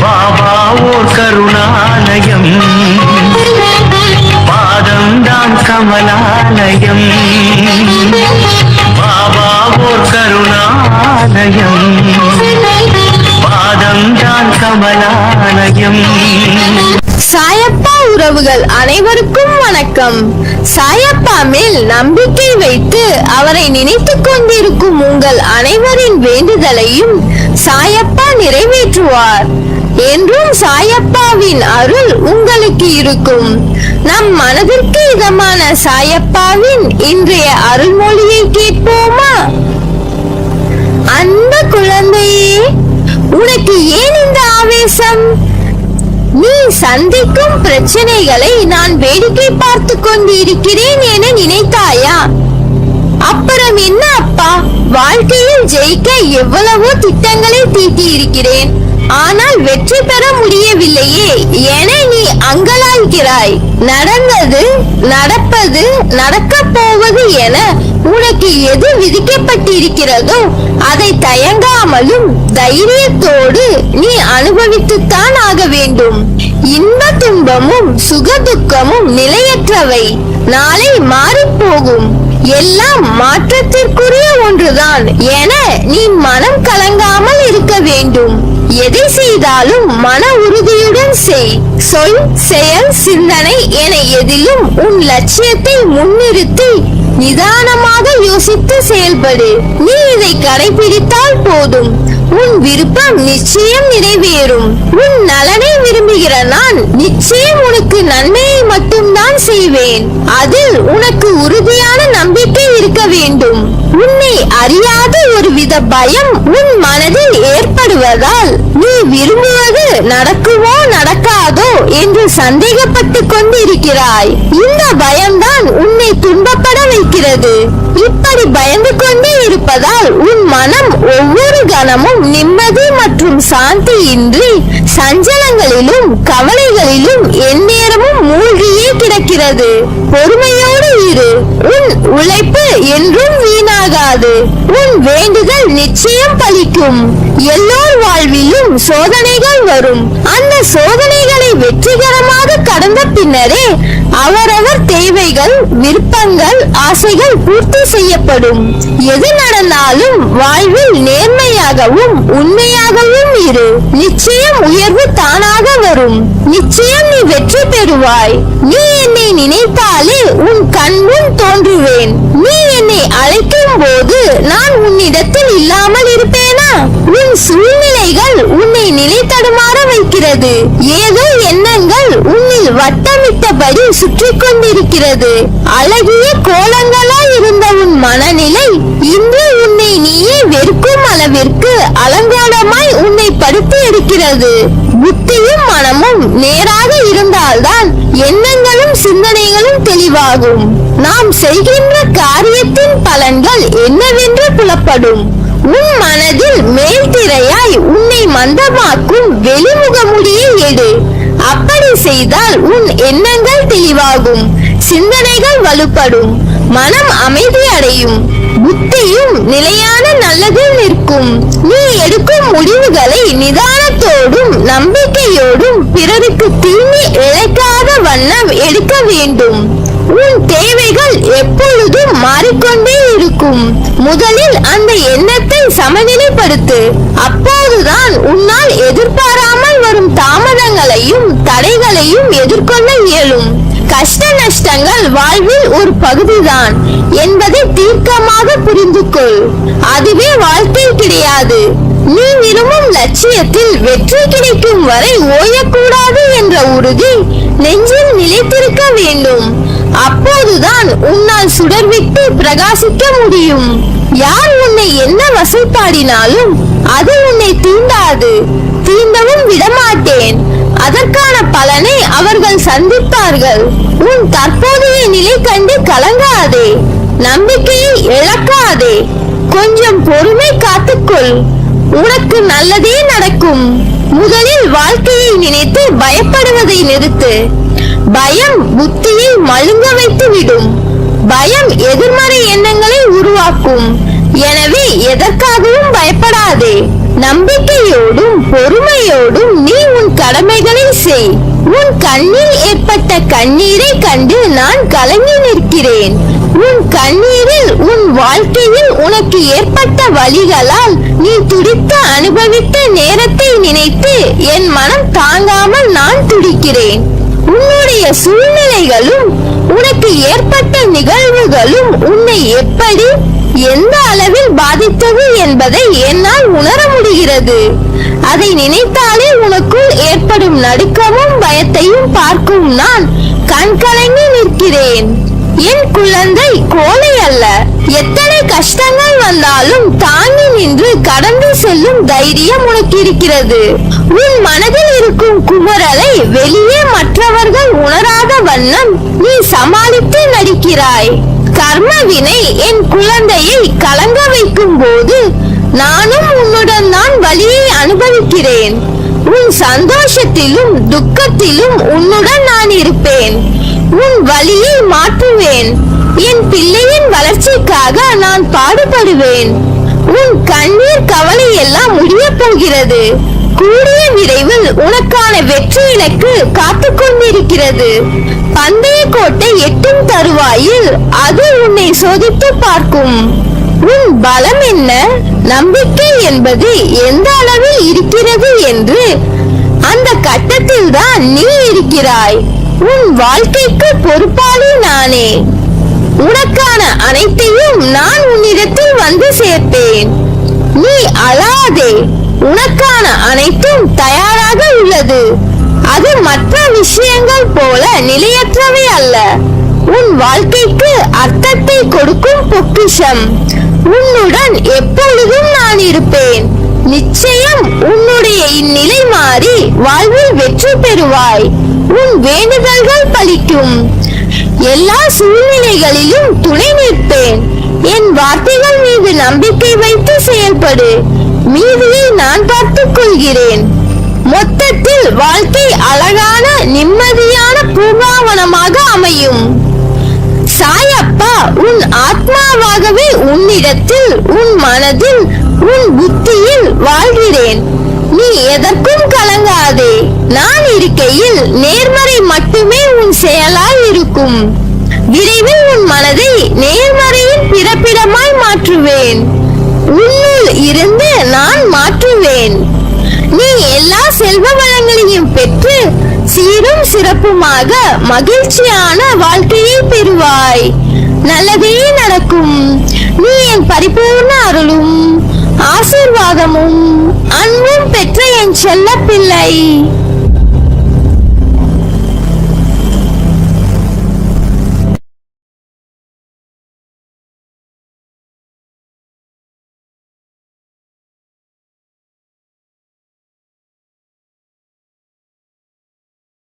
பாபா ஓர் கருணாலயம், பாதம்தான் கமலாலயம். பாபா ஓர் கருணாலயம், பாதம்தான் கமலாலயம். சாயப்பா உறவுகள் அனைவருக்கும் வணக்கம். சாயப்பா மேல் நம்பிக்கை வைத்து அவரை நினைத்துக் கொண்டிருக்கும் உங்கள் அனைவரின் வேண்டுதலையும் சாயப்பா நிறைவேற்றுவார். என்றும் சாயப்பாவின் அருள் உங்களுக்கு இருக்கும். நம் மனதிற்கு இதமான சாயப்பாவின் இன்றைய அருள்மொழியை கேட்போமா? அன்பு குழந்தையே, உனக்கு ஏன் இந்த ஆவேசம்? நீ சந்திக்கும் பிரச்சனைகளை நான் வேடிக்கை பார்த்து கொண்டிருக்கிறேன் என நினைத்தாயா? அப்புறம் என்ன அப்பா, வாழ்க்கையில் ஜெயிக்க எவ்வளவோ திட்டங்களை தீட்டி இருக்கிறேன், ஆனால் வெற்றி பெற முடியவில்லையே என நீ அங்கலாய்க்கிறாய். நடந்தது, நடப்பது, நடக்கப் போவது என உனக்கு எது விதிக்கப்பட்டிருக்கிறதோ அதை தயங்காமலும் தைரியத்தோடு நீ அனுபவித்துத்தான் ஆக வேண்டும். இன்ப துன்பமும் சுக துக்கமும் நிலையற்றவை, நாளை மாறிப்போகும். எல்லாம் மாற்றத்திற்குரிய ஒன்றுதான் என நீ மனம் கலங்காமல் இருக்க வேண்டும். எதை செய்தாலும் மன உறுதியுடன் செய். சொல், செயல், சிந்தனை என எதிலும் உன் லட்சியத்தை முன்னிறுத்தி நிதானமாக யோசித்து செயல்படு. நீ இதை கடைபிடித்தால் போதும், உன் விருப்பம் நிச்சயம் நிறைவேறும். உன் நலனை விரும்புகிற நான் நிச்சயம் உனக்கு நன்மையை மட்டும்தான் செய்வேன். அதில் உனக்கு உறுதியான நம்பிக்கை இருக்க வேண்டும். உன்னை அறியாத ஒருவித பயம் உன் மனதில் ஏற்படுவதால் நீ விரும்புவது நடக்குமோ நடக்காதோ என்று சந்தேகப்பட்டு கொண்டிருக்கிறாய். இந்த பயம்தான் உன்னை துன்பப்பட வைக்கிறது. இப்படி பயந்து கொண்டே இருப்பதால் உன் மனம் ஒவ்வொரு கணமும் நிம்மதி மற்றும் சாந்தி இன்றி சஞ்சலங்களிலும் கவலைகளிலும் எந்நேரமும் மூழ்கியே கிடக்கிறது. பொறுமையோடு இரு. உன் உழைப்பு என்றும் வீணாகாது. உன் வேண்டுதல் நிச்சயம் பலிக்கும். எல்லோர் வாழ்விலும் சோதனைகள் வரும். அந்த சோதனைகளை வெற்றிகரமாக கடந்த பின்னரே அவரவர் தேவைகள், விருப்பங்கள், ஆசைகள் பூர்த்தி செய்யப்படும். எது நடந்தாலும் வாழ்வில் நேர்மையாகவும் உண்மையாகவும் இரு. நிச்சயம் உயர்வு தானாக வரும். நிச்சயம் நீ வெற்றி பெறுவாய். நீ என்னை நினைத்தாலே உன் கண் முன் தோன்றுவேன். நீ என்னை அழைக்கும் போது நான் உன்னிடத்தில் இல்லாமல் இருப்பேனா? உன் சூழ்நிலைகள் உன்னை நிலை தடுமாற வைக்கிறது. ஏதோ எண்ணங்கள் உன்னில் வட்டமிட்டபடி சுற்றி கொண்டிருக்கிறது. அழகிய கோலங்களாய் இருந்த உன் மனநிலை இன்று உன்னை நீயே வெறுக்கும் அளவிற்கு அலங்கோலமாய் உன்னை படுத்தி எடுக்கிறது. புத்தியும் மனமும் நேராக இருந்தால்தான் எண்ணங்களும் சிந்தனைகளும் தெளிவாகும். நாம் செய்கின்ற காரியத்தின் பலன்கள் என்னவென்று புலப்படும். உன் மனதில் மேல் திரையாய் உன்னை மந்தமாக்கும் வெளிமுகமுடியை எடு. அப்படி செய்தால் உன் எண்ணங்கள் தெளிவாகும், சிந்தனைகள் வலுப்படும், மனம் அமைதி அடையும், புத்தியும் நிலையான நல்லதில் நிற்கும். நீ எடுக்கும் முடிவுகளை நிதானத்தோடும் நம்பிக்கையோடும் பிறருக்கு தீமை இழைக்காத வண்ணம் எடுக்க வேண்டும். உன் தேவைகள் எப்பொழுதும் மாறிக்கொண்டே இருக்கும். முதலில் அந்த எண்ணத்தை சமநிலைப்படுத்து. அப்போதுதான் உன்னால் எதிர்பாராமல் வரும் தாமதங்களையும் தடைகளையும் எதிர்கொள்ள இயலும். கஷ்ட நஷ்டங்கள் வாழ்வில் ஒரு பகுதிதான் என்பதை தீர்க்கமாக புரிந்து கொள். அதுவே வாழ்க்கை கிடையாது. நீ விரும்பும் லட்சியத்தில் வெற்றி கிடைக்கும் வரை ஓயக்கூடாது என்ற உறுதி நெஞ்சில் நிலைத்திருக்க வேண்டும். அப்போதுதான் உன்னால் சுடர்விட்டு பிரகாசிக்க முடியும். யார் உன்னை என்ன வசைப்பாடினாலும் அது உன்னை தீண்டாது, தீண்டவும் விடமாட்டேன். அதற்கான பலனை அவர்கள் சந்திப்பார்கள். உன் தற்போதைய நிலை கண்டு கலங்காதே, நம்பிக்கையை இழக்காதே. கொஞ்சம் பொறுமை காத்துக்கொள், உனக்கு நல்லதே நடக்கும். முதலில் வாழ்க்கையை நினைத்து பயப்படுவதை நிறுத்து. பயம் புத்தியை மழுங்க வைத்து விடும். பயம் எதிர்மறை எண்ணங்களை உருவாக்கும். எனவே எதற்காகவும் பயப்படாதே. நம்பிக்கையோடும் பொறுமையோடும் நீ கடமைகளை செய். உன் கண்ணில் ஏற்பட்ட கண்ணீரை கண்டு நான் கலங்கி நிற்கிறேன். உன் கண்ணீரில் உன் வாழ்க்கையில் உனக்கு ஏற்பட்ட வலிகளால் நீ துடித்து அனுபவித்த நேரத்தை நினைத்து என் மனம் தாங்காமல் நான் துடிக்கிறேன். உன்னுடைய சூழ்நிலைகளும் உனக்கு ஏற்பட்ட நிகழ்வுகளும் உன்னை எப்படி எந்த அளவில் பாதித்தது என்பதை என்னால் உணர முடிகிறது. அதை நினைத்தாலே உனக்குள் ஏற்படும் நடுக்கமும் பயத்தையும் பார்க்கும் நான் கண்கலங்கி நிற்கிறேன். என் குழந்தை கோழை அல்ல. எத்தனை கஷ்டங்கள் வந்தாலும் தாங்கி நின்று கடந்து செல்லும் தைரியம் உனக்கு இருக்கிறது. உன் மனதில் இருக்கும் குமுறலை வெளியே மற்றவர்கள் உணராத வண்ணம் நீ சமாளித்து நடிக்கிறாய். கர்ம வினை என் குழந்தையை கலங்க வைக்கும் போது நானும் உன்னுடன் தான் வலியை அனுபவிக்கிறேன். உன் சந்தோஷத்திலும் துக்கத்திலும் உன்னுடன் நான் இருப்பேன். உன் வலியை மாற்றுவேன். என் பிள்ளையின் வளர்ச்சிக்காக நான் பாடுபடுவேன். உன் கண்ணீர் கவலை எல்லாம் முடிய போகிறது. கூடிய விரைவில் உனக்கான வெற்றி இலக்கு காத்து கொண்டிருக்கிறது. பந்தய கோட்டை எட்டும் தருவாயில் அது உன்னை சோதித்து பார்க்கும். உன் பலம் என்ன, நம்பிக்கை என்பது எந்த அளவில் இருக்கிறது என்று அந்த கட்டத்தில் தான் நீ இருக்கிறாய். உன் வாழ்க்கைக்கு பொறுப்பாளி நானே. உனக்கான அனைத்தையும் நான் உன்னிடத்தில் வந்து சேர்ப்பேன். நீ அழாதே. உனக்கான அனைத்தும் தயாராக உள்ளது. அது மற்ற விஷயங்கள் போல நிலையற்றவை அல்ல. உன் வாழ்க்கைக்கு அர்த்தத்தை கொடுக்கும் பொக்கிஷம். உன்னுடன் எப்பொழுதும் நான் இருப்பேன். நிச்சயம் உன்னுடைய இந்நிலை மாறி வாழ்வில் வெற்றி பெறுவாய். உன் வேண்டுதல்கள் பலிக்கும். எல்லா சூழ்நிலைகளிலும் துணை நிற்பேன். என் வார்த்தைகள் மீது நம்பிக்கை வைத்து செயல்படு. மீதியை நான் பார்த்துக் கொள்கிறேன். மொத்தத்தில் வாழ்க்கை அழகான நிம்மதியான பூங்காவனமாக அமையும். சாயப்பா உன் ஆத்மாவாகவே உன்னிடத்தில், உன் மனதில், உன் புத்தியில் வாழ்கிறேன். நீ எதற்கும் கலங்காதே. நான் இருக்கையில் நேர்மறை மட்டுமே உன் செயலாய் இருக்கும். விரைவில் உன் மனதை நேர்மறையின் பிறப்பிடமாய் மாற்றுவேன். உன்னுள் இருந்து நான் மாற்றுவேன். நீ எல்லா செல்வ வளங்களையும் பெற்று சீரும் சிறப்புமாக மகிழ்ச்சியான வாழ்க்கையை பெறுவாய். நல்லதே நடக்கும். நீ என் பரிபூர்ண அருளும் ஆசீர்வாதமும் அன்பும் பெற்ற என் செல்ல பிள்ளை.